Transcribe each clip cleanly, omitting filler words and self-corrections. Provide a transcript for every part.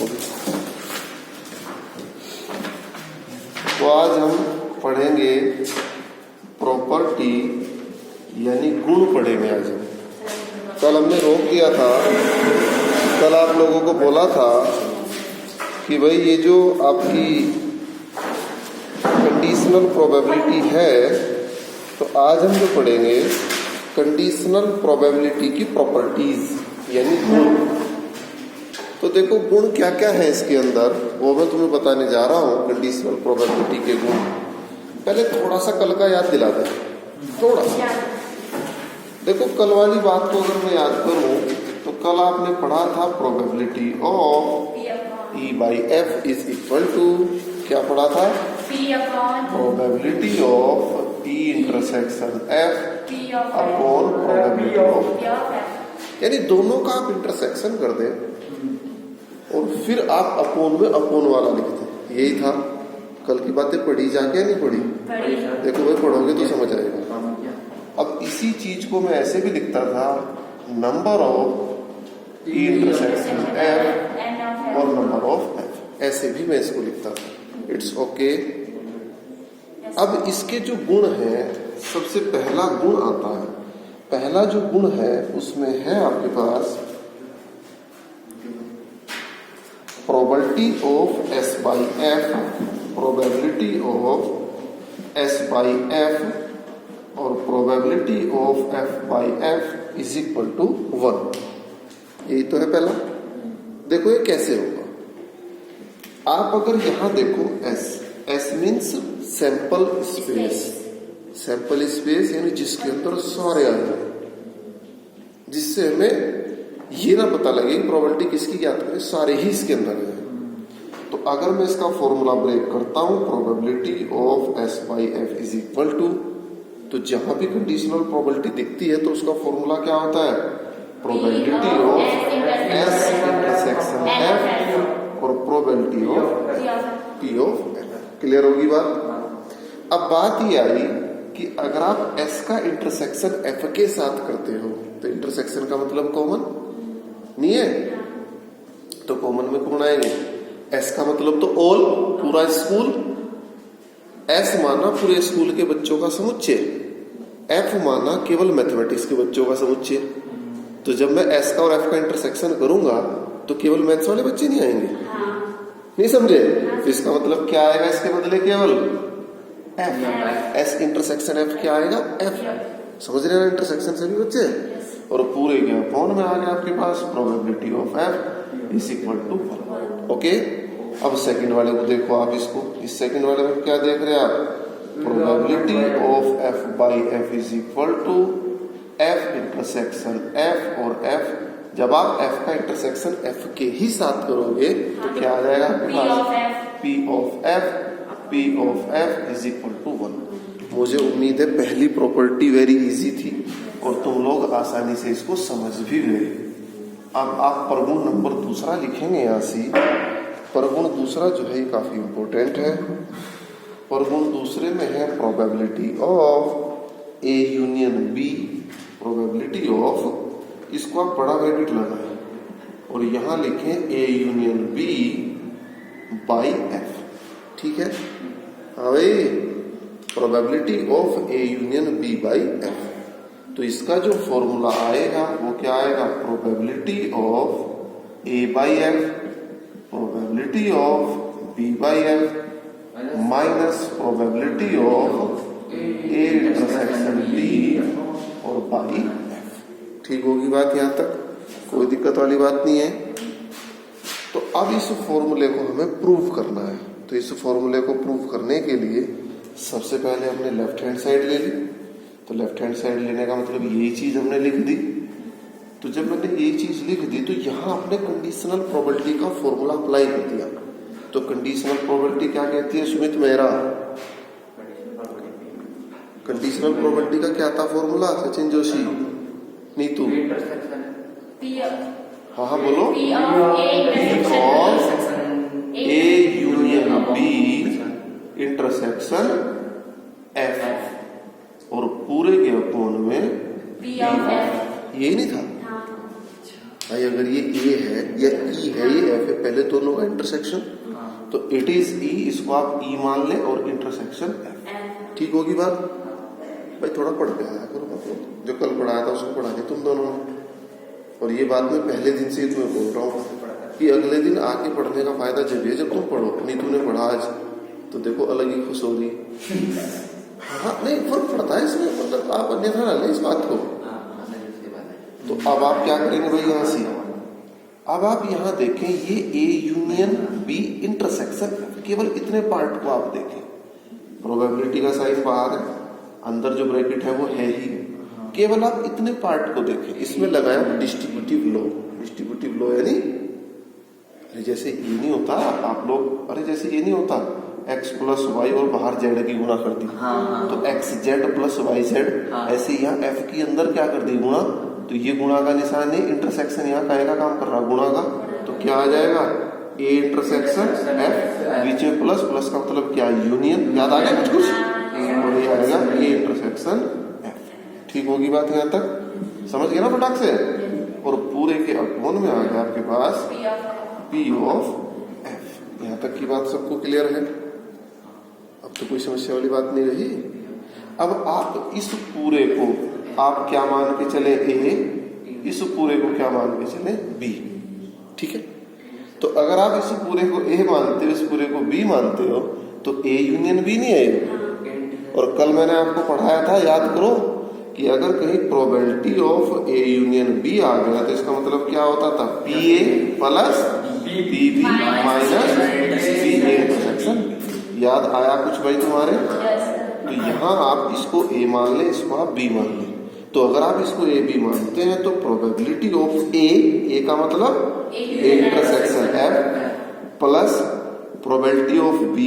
इसको भी। तो आज हम पढ़ेंगे प्रॉपर्टी यानी गुण पढ़ेंगे आज हम। कल हमने रोक दिया था, कल आप लोगों को बोला था कि भाई ये जो आपकी कंडीशनल प्रोबेबिलिटी है, तो आज हम जो पढ़ेंगे कंडीशनल प्रोबेबिलिटी की प्रॉपर्टीज यानी गुण। तो देखो गुण क्या क्या है इसके अंदर, वो मैं तुम्हें बताने जा रहा हूँ। कंडीशनल प्रोबेबिलिटी के गुण पहले थोड़ा सा कल का याद दिला दे, थोड़ा सा। देखो कल वाली बात को अगर मैं याद करूं तो कल आपने पढ़ा था probability of E by F is equal to, क्या पढ़ा था? Probability of E intersection F upon probability of, यानी दोनों का आप इंटरसेक्शन कर दें और फिर आप अपोन में अपोन वाला लिख दें। यही था कल की बातें। पढ़ी जाके नहीं पढ़ी? देखो भाई पढ़ोगे तो समझ आएगा। अब इसी चीज को मैं ऐसे भी लिखता था, number of E intersection F और नंबर ऑफ F, ऐसे भी मैं इसको लिखता था। It's okay. अब इसके जो गुण हैं, सबसे पहला गुण आता है, पहला जो गुण है उसमें है आपके पास probability of S by F, probability of S by F और probability of F by F is equal to 1। यही तो है पहला। देखो ये कैसे होगा, आप अगर यहां देखो S means sample space, sample space यानी जिसके अंदर सारे आ जाए, जिससे हमें ये ना पता लगे प्रोबेबिलिटी किसकी ज्ञात करें, सारे ही इसके अंदर है। तो अगर मैं इसका फॉर्मूला ब्रेक करता हूं, probability of S by F is equal to, तो जहां भी कंडीशनल प्रोबेबिलिटी दिखती है तो उसका फॉर्मूला क्या होता है? Probability of S intersection F और probability of P of F। Clear होगी बात? अब बात ये आई कि अगर आप S का इंटरसेक्शन F के साथ करते हो तो इंटरसेक्शन का मतलब कॉमन नहीं है, तो कॉमन में कौन आएंगे? S का मतलब तो ऑल, पूरा स्कूल। S माना पूरे स्कूल के बच्चों का समुच्चय, F माना केवल मैथमेटिक्स के बच्चों का समुच्चय। तो जब मैं S का और F का इंटरसेक्शन करूंगा तो केवल मैथ्स वाले बच्चे नहीं आएंगे, नहीं समझे? तो इसका मतलब क्या आएगा इसके बदले? केवल F। S इंटरसेक्शन F क्या आएगा? F। समझ रहे हैं ना? इंटरसेक्शन से भी बच्चे और पूरे के अपॉन में आ गया आपके पास probability of F is equal to 1। Okay. अब सेकंड वाले को देखो आप, इसको, इस सेकंड वाले में क्या देख रहे हैं आप? Probability of F by F is equal to F intersection F और F। जब आप F का इंटरसेक्शन F के ही साथ करोगे तो क्या आ जाएगा आपके पास? P of F, P of F is equal to 1। मुझे उम्मीद है पहली प्रॉपर्टी वेरी इजी थी और तुम लोग आसानी से इसको समझ भी गए। अब आप परगुण नंबर दूसरा लिखेंगे यहाँ से। परगुण दूसरा जो है काफी इंपॉर्टेंट है। परगुण दूसरे में है probability of A union B, probability of, इसको आप बड़ा ब्रैकेट लगाएं और यहां लिखें A union B by F। ठीक है? हाँ भाई, probability of A union B by F। तो इसका जो फॉर्मूला आएगा वो क्या आएगा? Probability of A by F, probability of B by F minus probability of A intersection B और बाई F। ठीक होगी बात? यहां तक कोई दिक्कत वाली बात नहीं है। तो अब इस फॉर्मूले को हमें प्रूव करना है। तो इस फॉर्मूले को प्रूव करने के लिए सबसे पहले हमने लेफ्ट हैंड साइड ले ली। तो लेफ्ट हैंड साइड लेने का मतलब यही चीज हमने लिख दी। तो जब मैंने ये चीज लिख दी तो यहां अपने कंडीशनल प्रोबेबिलिटी का फॉर्मूला अप्लाई कर दिया। तो कंडीशनल प्रोबेबिलिटी क्या कहती है सुमित मेहरा? कंडीशनल प्रोबेबिलिटी का क्या था फॉर्मूला? सचिन जोशी, नीतू, हाँ हाँ बोलो। P of A union B intersection F और पूरे के अपॉन में P ऑफ F। यही नहीं था? भाई अगर ये ए है या ई है, ये एफ है, पहले दोनों का इंटरसेक्शन, तो इट इज ई, इसको आप ई मान ले और इंटरसेक्शन एफ। ठीक होगी बात? भाई थोड़ा पढ़ के आया करो, मतलब जो कल पढ़ाया था उसको पढ़ा दी तुम दोनों ने। और ये बात मैं पहले दिन से तुम्हें बोल रहा हूँ कि अगले दिन आके पढ़ने का फायदा जब है जब तुम पढ़ो। नहीं तूने पढ़ा आज तो देखो अलग ही खुश हो रही। हाँ नहीं फर्क पड़ता है इसमें, मतलब आप अन्यथा ना लें इस बात को। तो अब आप क्या करेंगे भाई, यहाँ से अब आप यहाँ देखें, ये ए यूनियन बी इंटरसेक्शन, केवल इतने पार्ट को आप देखें। प्रोबेबिलिटी का साइन बाहर है, अंदर जो ब्रैकेट है वो है ही, केवल आप इतने पार्ट को देखें। इसमें लगाया डिस्ट्रीब्यूटिव लॉ। डिस्ट्रीब्यूटिव लॉ यानी अरे जैसे ये नहीं होता आप लोग, अरे जैसे ये नहीं होता x प्लस वाई और बाहर जेड की गुणा कर दी, तो X Z plus Y Z, ऐसे यहाँ f की अंदर क्या कर दी गुणा, तो ये गुणा का निशान है, इंटरसेक्शन यहाँ काहे का काम कर रहा गुणा का, तो क्या आ जाएगा a इंटरसेक्शन f, बीच में प्लस, प्लस का मतलब क्या यूनियन, याद आ गया कुछ, और ये आएगा a इंटरसेक्शन f। ठीक होगी बात यहाँ तक, समझ गए ना फटाक से। और पूरे के अपॉन में आ गया आपके पास p ऑफ f। यहाँ तक की बात सबको क्लियर है? अब तो कोई समस्या वाली बात नहीं रही। अब आप इस पूरे को आप क्या मान के चले a, इस पूरे को क्या मान के चले b। ठीक है, तो अगर आप इस पूरे को a मानते हो, इस पूरे को b मानते हो, तो a यूनियन b नहीं है। और कल मैंने आपको पढ़ाया था, याद करो, कि अगर कहीं probability of a union b आ गया तो इसका मतलब क्या होता था, pa plus pb minus pa intersection. याद आया कुछ भाई तुम्हारे? तो यहाँ आप इसको a मान ले, इसको आप b मान ले। तो अगर आप इसको a b मानते हैं तो प्रोबेबिलिटी ऑफ a का मतलब a intersection f plus probability of b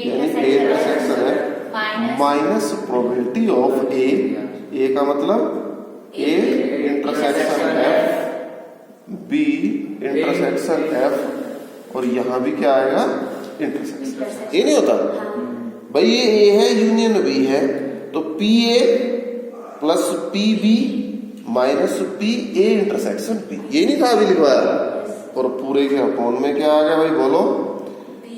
यानी a intersection f minus probability of a का मतलब a intersection f b intersection f, और यहाँ भी क्या आएगा इंटरसेक्शन। ये नहीं होता भाई, ये a है यूनियन b है, तो pa plus pb minus pa intersection p, ये नहीं था अभी लिखवाया। और पूरे के अपॉन में क्या आ गया भाई बोलो,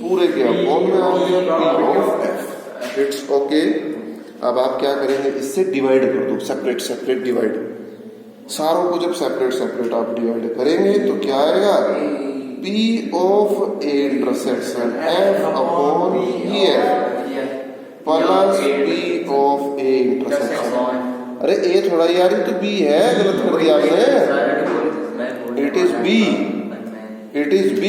पूरे के अपॉन में आ गया p of f। It's okay. अब आप क्या करेंगे, इससे डिवाइड कर दो, सेपरेट सेपरेट डिवाइड। सारों को जब सेपरेट सेपरेट आप डिवाइड करेंगे तो क्या आएगा, p of a intersection f upon pf plus p of a intersection. अरे a थोड़ा यार ये तो b है, गलत कर दिया आपने। It is b, it is b,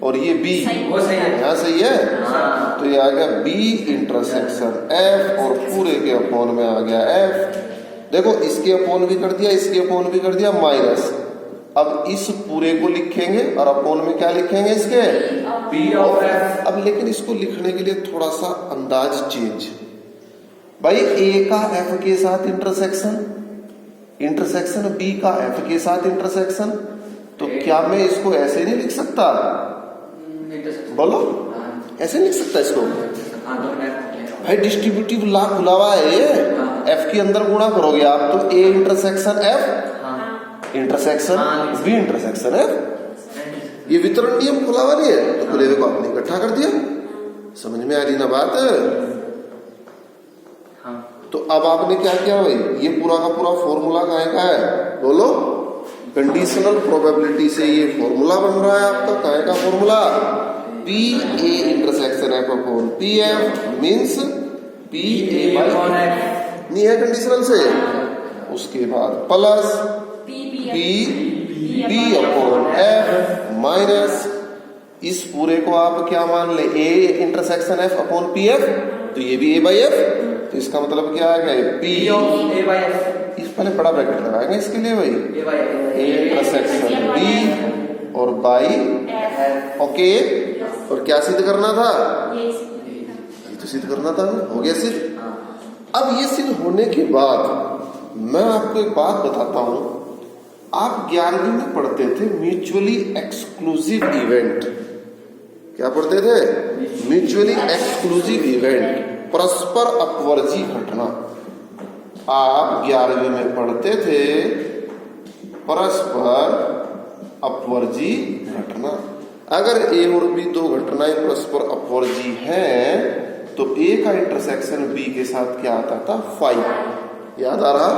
और ये b यहाँ सही है। तो ये आ गया b इंटरसेक्शन f, और पूरे के अपॉन में आ गया f। देखो इसके अपॉन भी कर दिया, इसके अपॉन भी कर दिया, माइनस। अब इस पूरे को लिखेंगे और अपॉन में क्या लिखेंगे इसके, p ऑफ f। अब लेकिन इसको लिखने के लिए थोड़ा सा अंदाज चेंज। भाई a का f के साथ इंटरसेक्शन, इंटरसेक्शन b का f के साथ इंटरसेक्शन, तो क्या मैं इसको ऐसे नहीं लिख सकता? बोलो, ऐसे नहीं लिख सकता इसको? भाई डिस्ट्रीब्यूटिव लॉ खुला हुआ है ये, f के अंदर गुणा करोगे आप तो a intersection f intersection b intersection f। ये वितरण नियम खुला हुआ नहीं है, तो खुले हुए को आपने इकट्ठा कर दिया। समझ में आ रही ना बात? तो अब आपने क्या किया भाई, ये पूरा का पूरा फॉर्मूला काहे का है बोलो, कंडीशनल प्रोबेबिलिटी से ये फॉर्मूला बन रहा है आपका। काहे का formula, p a intersection f upon p f means p a by नहीं है कंडीशनल से, उसके बाद plus p b upon f minus इस पूरे को आप क्या मान ले, a intersection f upon p f, तो ये भी a बाई f, तो इसका मतलब क्या आ गया, p of a by f। इस पहले बड़ा ब्रैकेट लगाएंगे इसके लिए भाई, a इंटरसेक्शन b और बाई f। ओके, और क्या सिद्ध करना था, ये तो सिद्ध करना था, हो गया सिद्ध। अब ये सिद्ध होने के बाद मैं आपको एक बात बताता हूं। आप 11वीं में पढ़ते थे म्यूचुअली एक्सक्लूसिव इवेंट। क्या पढ़ते थे? म्यूचुअली एक्सक्लूसिव इवेंट, परस्पर अपवर्जी घटना। आप 11वीं में पढ़ते थे परस्पर अपवर्जी घटना। अगर ए और बी दो घटनाएं परस्पर अपवर्जी हैं तो ए का इंटरसेक्शन बी के साथ क्या आता था? फाई। याद आ रहा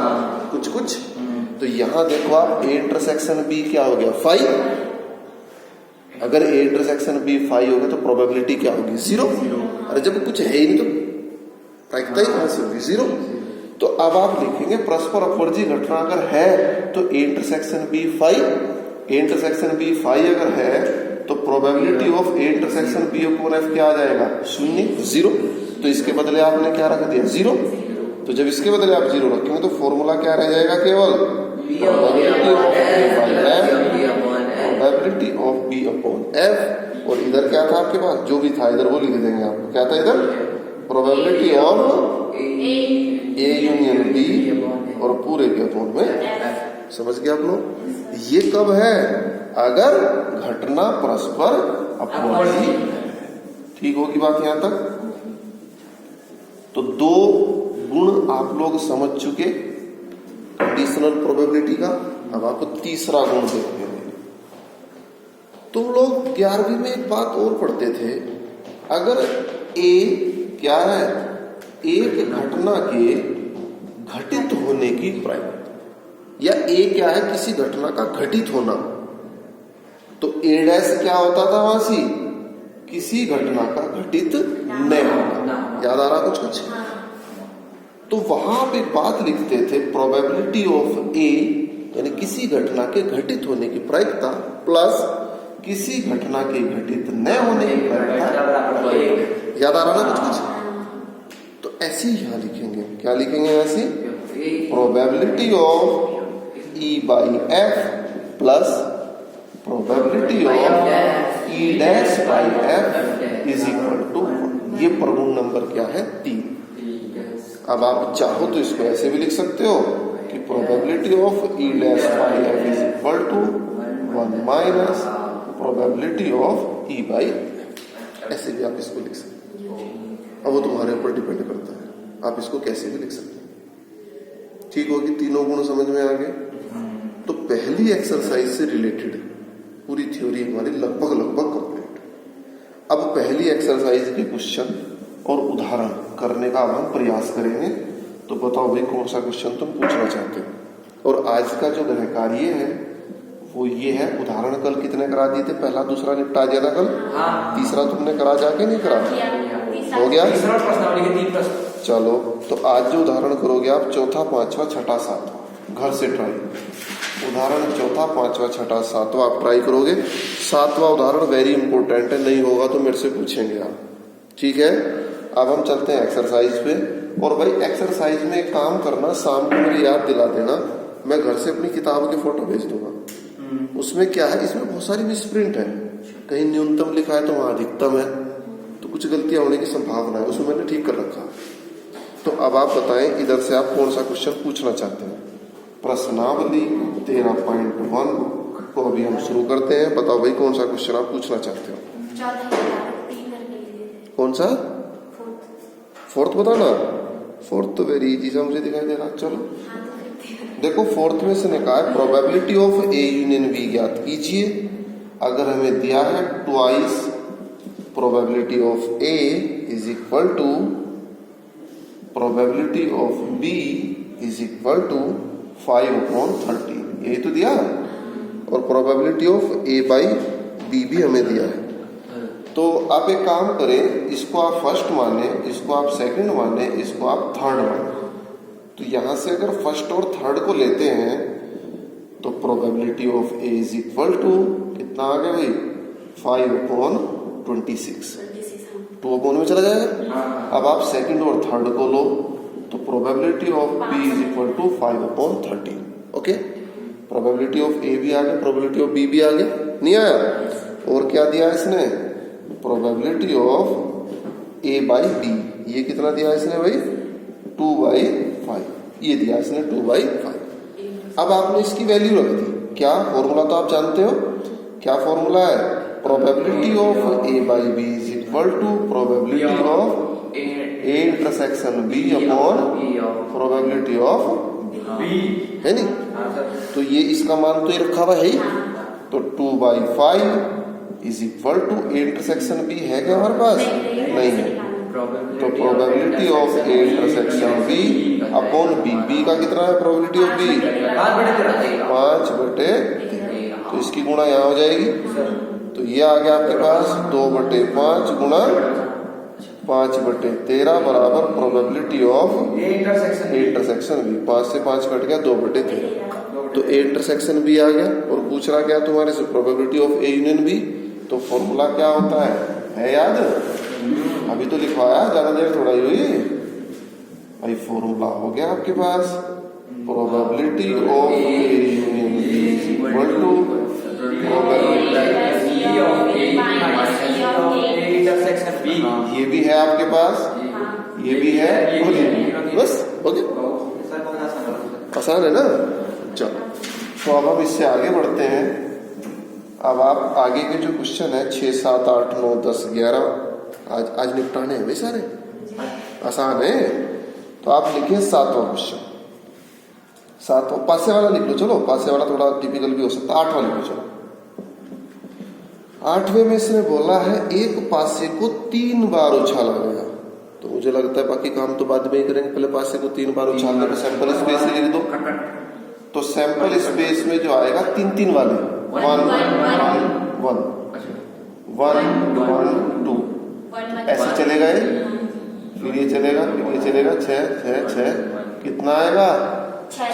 कुछ कुछ? तो यहां देखो आप, ए इंटरसेक्शन बी क्या हो गया? फाई। अगर ए इंटरसेक्शन बी फाई हो गया तो प्रोबेबिलिटी क्या होगी? 0। अरे जब कुछ है ही नहीं तो प्रायिकता ही कहां से होगी? 0। तो अब आप लिखेंगे परस्पर अपवर्जी घटना अगर है तो A intersection B phi. A intersection B phi अगर है तो probability of A intersection B upon F क्या आ जाएगा? 0। तो इसके बदले आपने क्या रख दिया? 0। तो जब इसके बदले आप 0 रखेंगे तो फॉर्मूला क्या रह जाएगा? केवल probability of B upon F. और इधर क्या था आपके पास? जो भी था इधर वो लिख देंगे आपको। क्या था इधर? Probability of A union B और पूरे के अपॉन में। समझ गए आप लोग? ये कब है? अगर घटना परस्पर अपवर्जी। ठीक होगी बात यहां तक? तो दो गुण आप लोग समझ चुके कंडीशनल प्रोबेबिलिटी का। अब आपको तीसरा गुण देखने हैं। तुम लोग 11वीं में एक बात और पढ़ते थे, अगर ए क्या है? एक घटना के घटित होने की प्रायिकता, या ए क्या है? किसी घटना का घटित होना। तो ए डैश क्या होता था वहां से? किसी घटना का घटित नहीं होना। याद आ रहा कुछ कुछ? तो वहां आप एक बात लिखते थे, प्रोबेबिलिटी ऑफ ए यानी किसी घटना के घटित होने की प्रायिकता प्लस किसी घटना के घटित न होने की प्रायिकता। याद आ रहा ना कुछ कुछ? तो ऐसे ही यहां लिखेंगे। क्या लिखेंगे ऐसे? Probability of E by F plus probability of E dash by F is equal to. ये प्रगुण नंबर क्या है? 3। अब आप चाहो तो इसको ऐसे भी लिख सकते हो कि probability of E dash by F is equal to 1 minus probability of E by. ऐसे भी आप इसको लिख सकते हो। अब वो तुम्हारे ऊपर डिपेंड करता है, आप इसको कैसे भी लिख सकते हो। ठीक होगी? तीनों गुण समझ में आ गए? तो पहली एक्सरसाइज से रिलेटेड पूरी थ्योरी हमारी लगभग कंप्लीट। अब पहली एक्सरसाइज के क्वेश्चन और उदाहरण करने का अब हम प्रयास करेंगे। तो बताओ भाई कौन सा क्वेश्चन तुम पूछना चाहते हो? और आज का जो गृह कार्य है वो ये है। उदाहरण कल कितने करा दिए थे? पहला दूसरा निपटा दिया था कल। तीसरा तुमने करा जाके नहीं करा? हो गया? चलो, तो आज जो उदाहरण करोगे आप, चौथा, पांचवा, छठा, सातवां, घर से ट्राई। उदाहरण चौथा, पांचवा, छठा, सातवां आप ट्राई करोगे। सातवां उदाहरण वेरी इंपॉर्टेंट है, नहीं होगा तो मेरे से पूछेंगे आप। ठीक है? अब हम चलते हैं एक्सरसाइज पे। और भाई एक्सरसाइज में एक काम करना, शाम को मुझे याद दिला देना, मैं घर से अपनी किताब के फोटो भेज दूंगा। उसमें क्या है? इसमें बहुत सारी मिसप्रिंट है। कहीं न्यूनतम लिखा है तो वहां अधिकतम है, तो कुछ गलतियां होने की संभावना है। उसमें मैंने ठीक कर रखा। तो अब आप बताएं इधर से आप कौन सा क्वेश्चन पूछना चाहते हैं? प्रश्नावली 13.1 को अभी हम शुरू करते हैं। बताओ भाई कौन सा क्वेश्चन आप पूछना चाहते हो? कौन सा? फोर्थ बताना। फोर्थ तो वेरी इजी सा मुझे दिखाई दे रहा। चलो देखो, फोर्थ में से ने कहा है probability of A union B ज्ञात कीजिए। अगर हमें दिया है twice probability of A is equal to probability of B is equal to 5/30, यही तो दिया। और probability of A by B भी हमें दिया है। तो आप एक काम करें, इसको आप फर्स्ट माने, इसको आप सेकंड माने, इसको आप थर्ड माने। तो यहां से अगर फर्स्ट और थर्ड को लेते हैं तो probability of A is equal to कितना आ गया भाई? 5/26। 2 में चला जाएगा। अब आप सेकंड और थर्ड को लो तो probability of B is equal to 5/30। Okay, probability of A भी आ गया, प्रोबेबिलिटी ऑफ बी भी आ गया। नहीं आया? और क्या दिया इसने? Probability of A by B, ये कितना दिया इसने भाई? 2/5। ये दिया इसने 2/5। अब आपने इसकी वैल्यू रख दी। क्या फॉर्मूला तो आप जानते हो, क्या फॉर्मूला है? Probability of A by B is equal to probability of A intersection B upon probability of B, है नहीं? तो ये इसका मान तो ये रखा हुआ है ही। तो 2/5 is equal to A intersection B है क्या हमारे पास? नहीं है। तो probability of A intersection B upon B, B का कितना है प्रोबेबिलिटी ऑफ बी? 5/13। तो इसकी गुणा यहाँ हो जाएगी, तो ये आ गया आपके पास 2/5 गुणा 5/13 बराबर probability of A intersection B. 5 से 5 कट गया, 2/13। तो ए इंटरसेक्शन बी आ गया। और पूछ रहा क्या तुम्हारे से? Probability of A union B. तो फॉर्मूला क्या होता है याद? अभी तो लिखवाया, ज्यादा देर थोड़ा ही हुई भाई। फॉर्मूला हो गया आपके पास, probability of A union B is equal to ये भी है आपके पास, ये भी है, बस हो गया। आसान है ना? चलो, तो अब हम इससे आगे बढ़ते हैं। अब आप आगे के जो क्वेश्चन है 6, 7, 8, 9, 10, 11 आज निपटाने हैं भाई सारे, आसान है। तो आप लिखिए 7वां क्वेश्चन, 7वां पासे वाला लिख लो। चलो पासे वाला थोड़ा टिपिकल भी हो सकता है। 8वां लिख लो। चलो 8वें में इसने बोला है एक पासे को 3 बार उछाला गया। तो मुझे लगता है बाकी काम तो बाद में ही करेंगे, पहले पासे को 3 बार उछालने पे सैंपल स्पेस ही लिख दो। तो सैंपल स्पेस में जो आएगा 3 वाले 1 1 1 1 1 2 ऐसे चले गए, फिर ये चलेगा, फिर ये चलेगा, 6 6 6 कितना आएगा? 6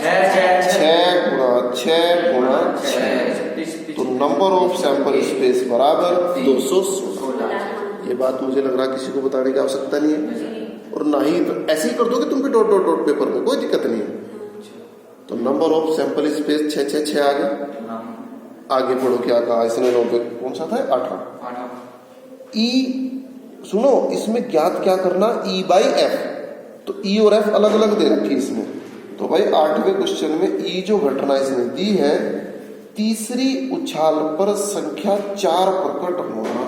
गुणा 6। तो नंबर ऑफ सैंपल स्पेस बराबर 216। ये बात मुझे लग रहा है किसी को बताने की आवश्यकता नहीं है, और ना ही तो ऐसे ही कर दोगे तुम भी डॉट डॉट डॉट पेपर में, कोई दिक्कत नहीं है। तो नंबर ऑफ सैंपल स्पेस 6 6 6 आ गया। आगे पढ़ो क्या कहा इसने, 9 पे कौन सा था? 18। ई सुनो, इसमें ज्ञात क्या करना? ई बाई एफ। तो ई और एफ अलग अलग दे रखी इसमें। तो भाई 8वें क्वेश्चन में ई जो घटना इसने दी है, तीसरी उछाल पर संख्या 4 प्रकट होना।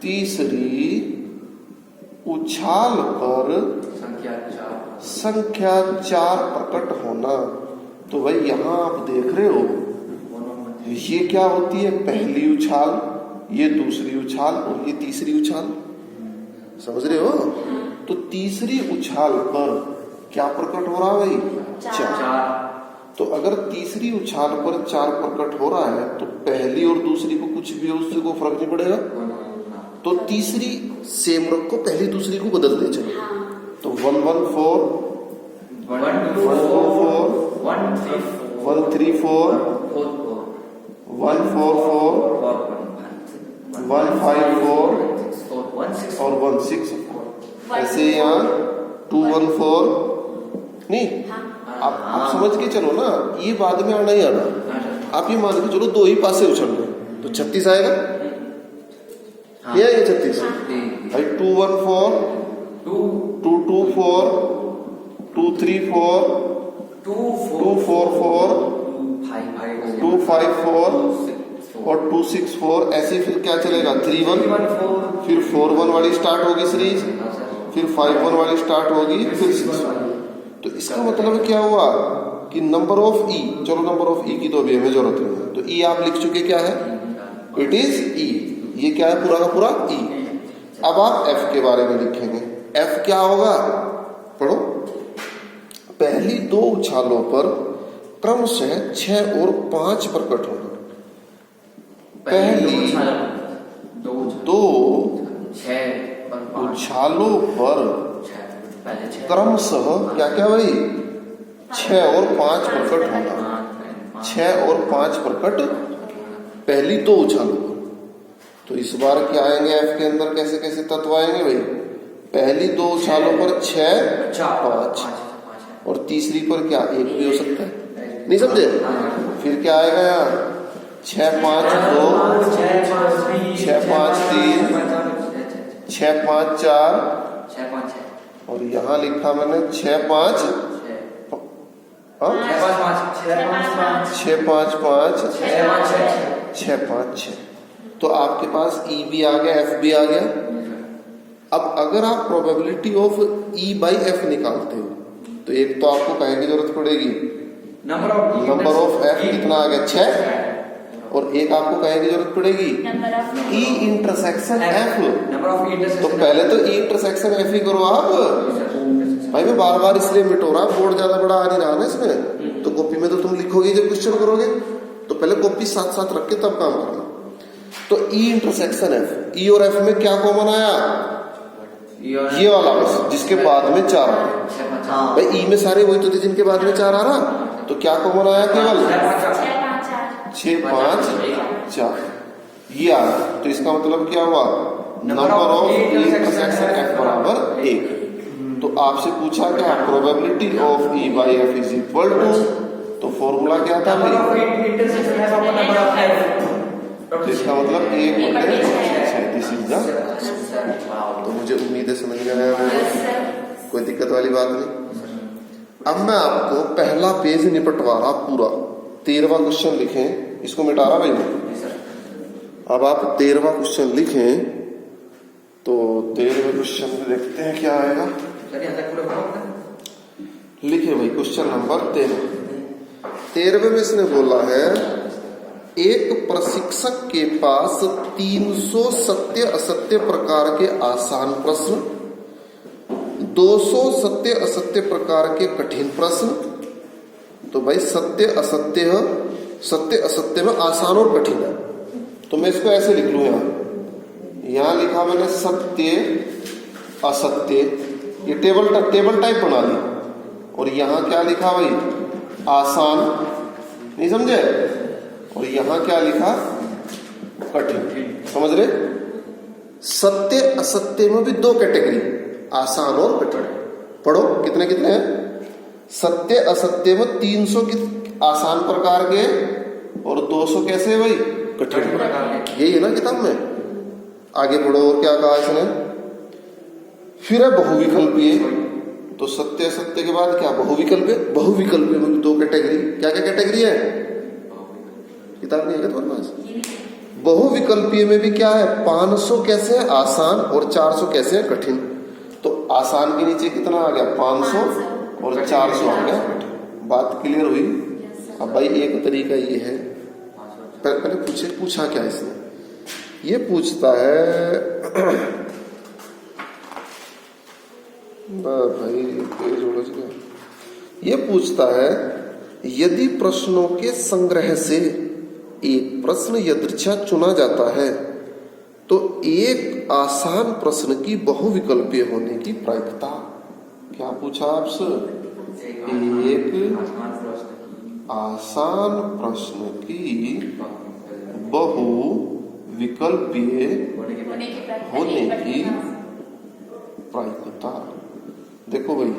तीसरी उछाल पर संख्या 4 प्रकट होना। तो भाई यहां आप देख रहे हो, ये क्या होती है? पहली उछाल, ये दूसरी उछाल और ये तीसरी उछाल। समझ रहे हो? तो तीसरी उछाल पर क्या प्रकट हो रहा है भाई? 4। तो अगर तीसरी उछाल पर 4 प्रकट हो रहा है, तो पहली और दूसरी को कुछ भी हो उससे कोई फर्क नहीं पड़ेगा। तो तीसरी सेम रखो, पहली दूसरी को बदल दे। चलो तो 1 1 4 1 2 4 1 3 4 1 4 4 1 5 4 और 1 6 4। ऐसे यहाँ 2 1 4 नहीं, आप समझ के चलो ना, ये बाद में आना ही आना। आप ये मान के चलो 2 ही पासे उछल रहे, तो 36 आएगा। ये 36 भाई। 2 1 4 2 2 4 2 3 4 2 4 4 2 5 4 और 2 6 4। ऐसे फिर क्या चलेगा? 3 1 फिर 4 1 वाली स्टार्ट होगी सीरीज, फिर 5 1 वाली स्टार्ट होगी, फिर 6 1। तो इसका मतलब क्या हुआ कि नंबर ऑफ ई, चलो नंबर ऑफ ई की तो अभी हमें जरूरत नहीं है, तो ई आप लिख चुके क्या है? इट इज ई। ये क्या है? पूरा का पूरा ई। अब आप एफ के बारे में लिखेंगे। एफ क्या होगा? पढ़ो। पहली 2 उछालों पर क्रमशः 6 और 5 प्रकट होगा। पहली 2 उछालों पर क्रमशः क्या क्या भाई? 6 और 5 प्रकट होगा। 6 और 5 प्रकट पहली 2 उछालों पर। तो इस बार क्या आएंगे एफ के अंदर? कैसे कैसे तत्व आएंगे भाई? पहली 2 उछालों पर 6 5 और तीसरी पर क्या? 1 भी हो सकता है, नहीं समझे? फिर क्या आएगा यहाँ? 6 5 2 6 5 3 6 5 4 और यहाँ लिखा मैंने 6 5 6 5 5 6 5 6। तो आपके पास ई भी आ गया, एफ भी आ गया। अब अगर आप probability of E by F निकालते हो, तो एक तो आपको कहे की जरूरत पड़ेगी, नंबर ऑफ एफ कितना आ गया? 6 और एक आपको कहे की जरूरत पड़ेगी E intersection F. Number of intersection. तो पहले तो ई इंटरसेक्शन एफ ही करो आप। भाई मैं बार बार इसलिए मिट हो रहा, बोर्ड ज्यादा बड़ा आ नहीं रहा ना इसमें, तो कॉपी में तो तुम लिखोगे जब क्वेश्चन करोगे, तो पहले कॉपी साथ साथ रख के तब काम करना। तो ई इंटरसेक्शन एफ, ई और एफ में क्या कॉमन आया? ये वाला बस, जिसके बाद में 4 आ रहा। भाई ई में सारे वही तो थे जिनके बाद में 4 आ रहा, तो क्या कॉमन आया? केवल 6 5 4 ये आ रहा। तो इसका मतलब क्या हुआ? नंबर ऑफ इंटरसेक्शन एफ बराबर 1। तो आपसे पूछा क्या? Probability of E by F is equal to, तो फॉर्मूला क्या था भाई? तो इसका मतलब 1/6। This is the. तो मुझे उम्मीद है समझ में आया होगा, कोई दिक्कत वाली बात नहीं। अब मैं आपको पहला पेज निपटवा रहा पूरा, 13वां क्वेश्चन लिखें, इसको मिटा रहा भाई मैं। अब आप 13वां क्वेश्चन लिखें, तो 13वें क्वेश्चन में देखते हैं क्या आएगा। लिखे भाई क्वेश्चन नंबर 13वें में इसने बोला है एक प्रशिक्षक के पास 300 सत्य असत्य प्रकार के आसान प्रश्न, 200 सत्य असत्य प्रकार के कठिन प्रश्न। तो भाई सत्य असत्य में आसान और कठिन है, तो मैं इसको ऐसे लिख लू। यहां लिखा मैंने सत्य असत्य, ये टेबल टाइप बना ली, और यहां क्या लिखा भाई? आसान, नहीं समझे? और यहां क्या लिखा? कठिन। समझ रहे? सत्य असत्य में भी 2 कैटेगरी, आसान और कठिन। पढ़ो कितने कितने हैं? सत्य असत्य में 300 आसान प्रकार के और 200 कैसे है भाई? कठिन प्रकार। यही है ना किताब में। आगे पढ़ो, और क्या कहा इसने? फिर है बहुविकल्पीय। तो सत्य असत्य के बाद क्या? बहुविकल्पीय। बहुविकल्पीय में भी 2 कैटेगरी। क्या क्या कैटेगरी है? किताब नहीं है क्या तुम्हारे पास? बहुविकल्पीय में भी क्या है? 500 कैसे है? आसान, और 400 कैसे है? कठिन। तो आसान के नीचे कितना आ गया? 500, और 400 आ गया। बात क्लियर हुई? अब भाई एक तरीका ये है, पहले पूछा क्या इसने? ये पूछता है भाई पेज उलझ गया। ये पूछता है यदि प्रश्नों के संग्रह से एक प्रश्न यदृच्छा चुना जाता है तो एक आसान प्रश्न की बहुविकल्पीय होने की प्रायिकता। क्या पूछा आपसे? एक आसान प्रश्न की बहुविकल्पीय होने की प्रायिकता। देखो भाई,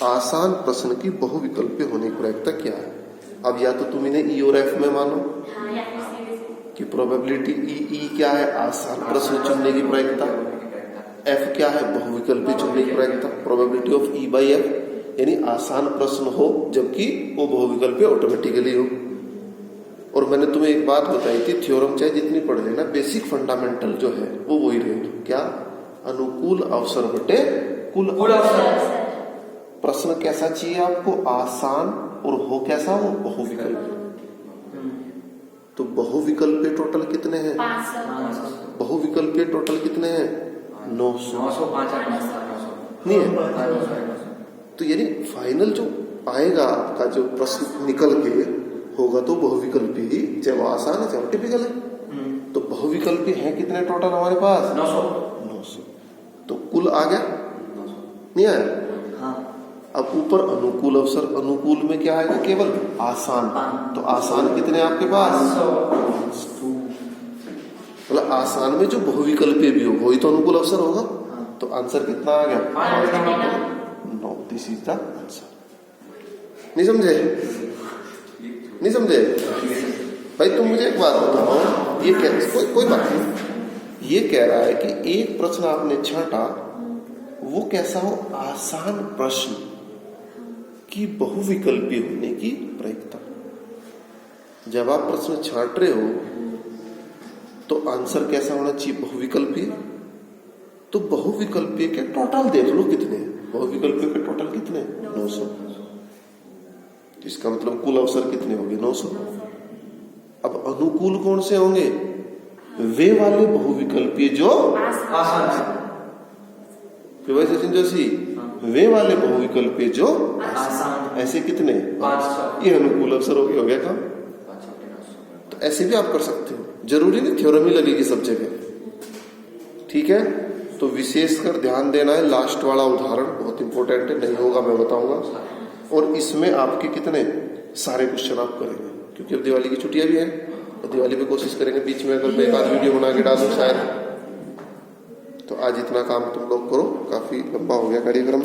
आसान प्रश्न की बहुविकल्पीय होने की प्रायिकता क्या है? अब या तो तुम इन्हें ई और एफ में मानो कि प्रोबेबिलिटी ई क्या है? आसान प्रश्न चुनने की प्रायिकता। एफ क्या है? बहुविकल्पीय चुनने की प्रायिकता। Probability of E by F यानी आसान प्रश्न हो जबकि वो बहुविकल्पीय ऑटोमेटिकली हो। और मैंने तुम्हें एक बात बताई थी, थ्योरम चाहे जितनी पढ़ लेना, बेसिक फंडामेंटल जो है वो वही रहेगी। क्या? अनुकूल अवसर बटे कुल अवसर। प्रश्न कैसा चाहिए आपको? आसान, और हो कैसा? हो बहुविकल्पीय। तो बहुविकल्पीय टोटल कितने हैं? 500। बहुविकल्पीय टोटल कितने हैं? 900। नहीं है? तो यानी फाइनल जो आएगा आपका जो प्रश्न निकल के होगा तो बहुविकल्पी ही, चाहे वो आसान है चाहे वो टिपिकल है। तो बहुविकल्पी है कितने टोटल हमारे पास? 900। तो कुल आ गया? नहीं आया? अब ऊपर अनुकूल अवसर, अनुकूल में क्या आएगा? केवल आसान। तो आसान कितने आपके पास? मतलब आसान में जो बहुविकल्पीय भी हो वही तो अनुकूल अवसर होगा। तो आंसर कितना आ गया? 9। This is the answer. नहीं समझे? नहीं समझे भाई? तुम मुझे एक बात बताओ, ये कोई बात नहीं, ये कह रहा है कि एक प्रश्न आपने छांटा, वो कैसा हो? आसान प्रश्न की बहुविकल्पीय होने की प्रायिकता। जब आप प्रश्न छांट रहे हो तो आंसर कैसा होना चाहिए? बहुविकल्पीय। तो बहुविकल्पीय के टोटल देख लो कितने हैं। बहुविकल्पीय के टोटल कितने? 900। इसका मतलब कुल अवसर कितने हो गए? 900। अब अनुकूल कौन से होंगे? वे वाले बहुविकल्पीय जो आसान है। PY सचिन जोशी, वे वाले बहुविकल्पीय जो आसान। ऐसे कितने? 5। ये अनुकूल अवसर हो गया काम। तो ऐसे भी आप कर सकते हो, जरूरी नहीं थ्योरम ही लगेगी सब जगह। ठीक है, तो विशेषकर ध्यान देना है, लास्ट वाला उदाहरण बहुत इंपॉर्टेंट है, नहीं होगा मैं बताऊंगा। और इसमें आपके कितने सारे क्वेश्चन आप करेंगे, क्योंकि अब दिवाली की छुट्टियां भी हैं, और दिवाली पे कोशिश करेंगे बीच में अगर मैं एक आध वीडियो बना के डालूं शायद। तो आज इतना काम तुम लोग करो, काफी लंबा हो गया कार्यक्रम।